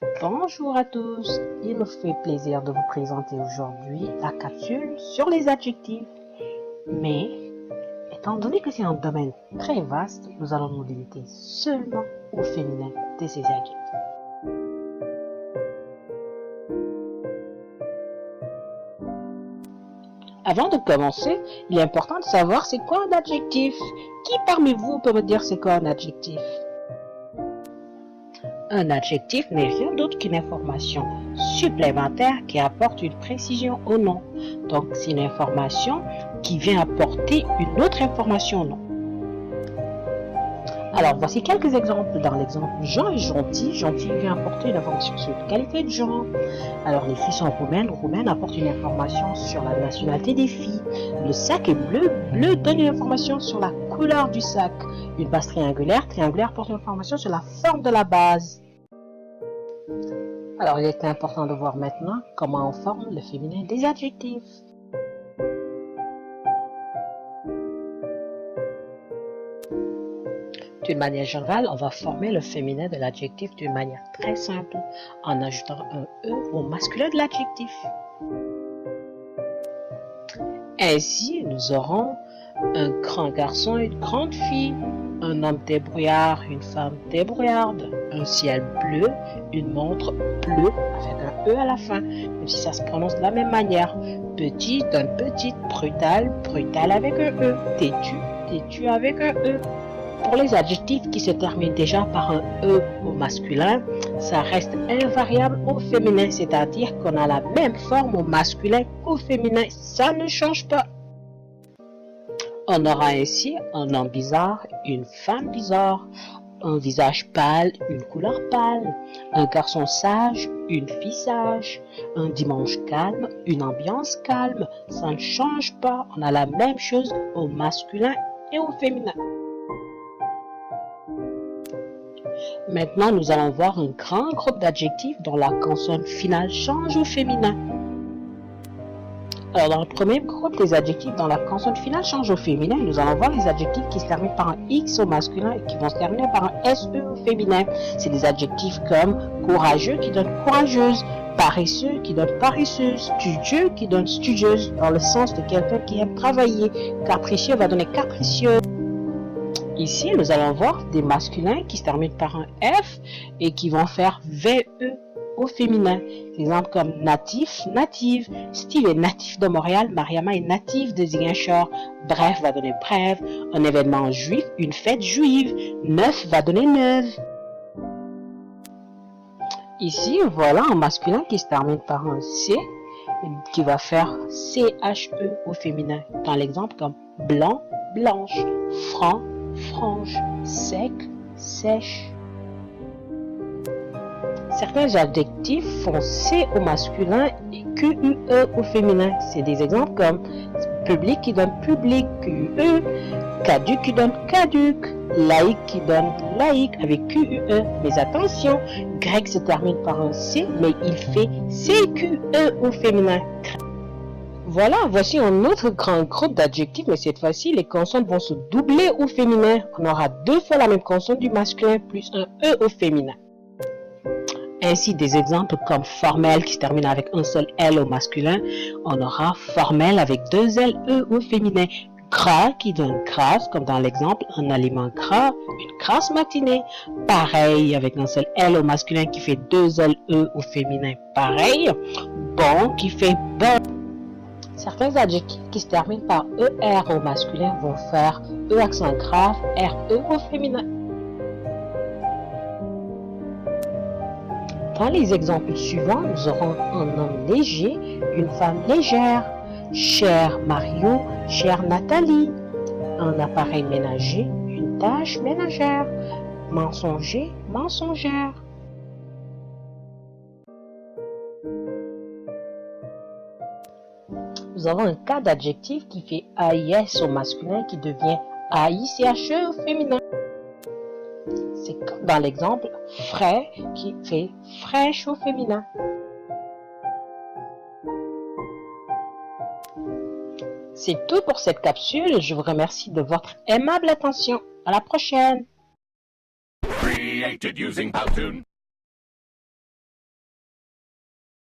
Bonjour à tous, il me fait plaisir de vous présenter aujourd'hui la capsule sur les adjectifs. Mais, étant donné que c'est un domaine très vaste, nous allons nous limiter seulement au féminin de ces adjectifs. Avant de commencer, il est important de savoir c'est quoi un adjectif. Qui parmi vous peut me dire c'est quoi un adjectif? Un adjectif n'est rien d'autre qu'une information supplémentaire qui apporte une précision au nom. Donc, c'est une information qui vient apporter une autre information au nom. Alors, voici quelques exemples. Dans l'exemple Jean est gentil, gentil vient apporter une information sur la qualité de Jean. Alors, les filles sont roumaines, roumaine apporte une information sur la nationalité des filles. Le sac est bleu, bleu donne une information sur la couleur du sac. Une base triangulaire, triangulaire apporte une information sur la forme de la base. Alors, il est important de voir maintenant comment on forme le féminin des adjectifs. D'une manière générale, on va former le féminin de l'adjectif d'une manière très simple, en ajoutant un E au masculin de l'adjectif. Ainsi, nous aurons un grand garçon et une grande fille, un homme débrouillard, une femme débrouillarde, un ciel bleu, une montre bleue avec un E à la fin, même si ça se prononce de la même manière. Petit donne petite, brutal, brutal avec un E, têtu, têtu avec un E. Pour les adjectifs qui se terminent déjà par un E au masculin, ça reste invariable au féminin, c'est-à-dire qu'on a la même forme au masculin qu'au féminin, ça ne change pas. On aura ainsi un homme bizarre, une femme bizarre, un visage pâle, une couleur pâle, un garçon sage, une fille sage, un dimanche calme, une ambiance calme, ça ne change pas, on a la même chose au masculin et au féminin. Maintenant, nous allons voir un grand groupe d'adjectifs dont la consonne finale change au féminin. Alors, dans le premier groupe des adjectifs dont la consonne finale change au féminin, nous allons voir les adjectifs qui se terminent par un X au masculin et qui vont se terminer par un SE au féminin. C'est des adjectifs comme courageux qui donnent courageuse, paresseux qui donne paresseuse, studieux qui donne studieuse, dans le sens de quelqu'un qui aime travailler. Capricieux va donner capricieux. Ici, nous allons voir des masculins qui se terminent par un F et qui vont faire VE au féminin. Exemple comme natif, native. Steve est natif de Montréal, Mariama est native de Ziguinchor. Bref va donner brève. Un événement juif, une fête juive. Neuf va donner neuve. Ici, voilà un masculin qui se termine par un C qui va faire CHE au féminin. Dans l'exemple comme blanc, blanche, franc, franche, sec, sèche. Certains adjectifs font C au masculin et QUE au féminin. C'est des exemples comme public qui donne public, QUE, caduc qui donne caduc, laïque qui donne laïque avec QUE. Mais attention, grec se termine par un C, mais il fait CQE au féminin. Voilà, voici un autre grand groupe d'adjectifs, mais cette fois-ci, les consonnes vont se doubler au féminin. On aura deux fois la même consonne du masculin plus un E au féminin. Ainsi, des exemples comme formel qui se termine avec un seul L au masculin, on aura formel avec deux L, E au féminin. Gras qui donne grasse, comme dans l'exemple, un aliment gras, une grasse matinée. Pareil, avec un seul L au masculin qui fait deux L, E au féminin. Pareil, bon qui fait bon. Certains adjectifs qui se terminent par ER au masculin vont faire E accent grave, RE au féminin. Dans les exemples suivants, nous aurons un homme léger, une femme légère, cher Mario, chère Nathalie, un appareil ménager, une tâche ménagère, mensonger, mensongère. Nous avons un cas d'adjectif qui fait AIS au masculin qui devient AICHE au féminin. C'est comme dans l'exemple frais qui fait fraîche au féminin. C'est tout pour cette capsule. Je vous remercie de votre aimable attention. À la prochaine. Created using Powtoon.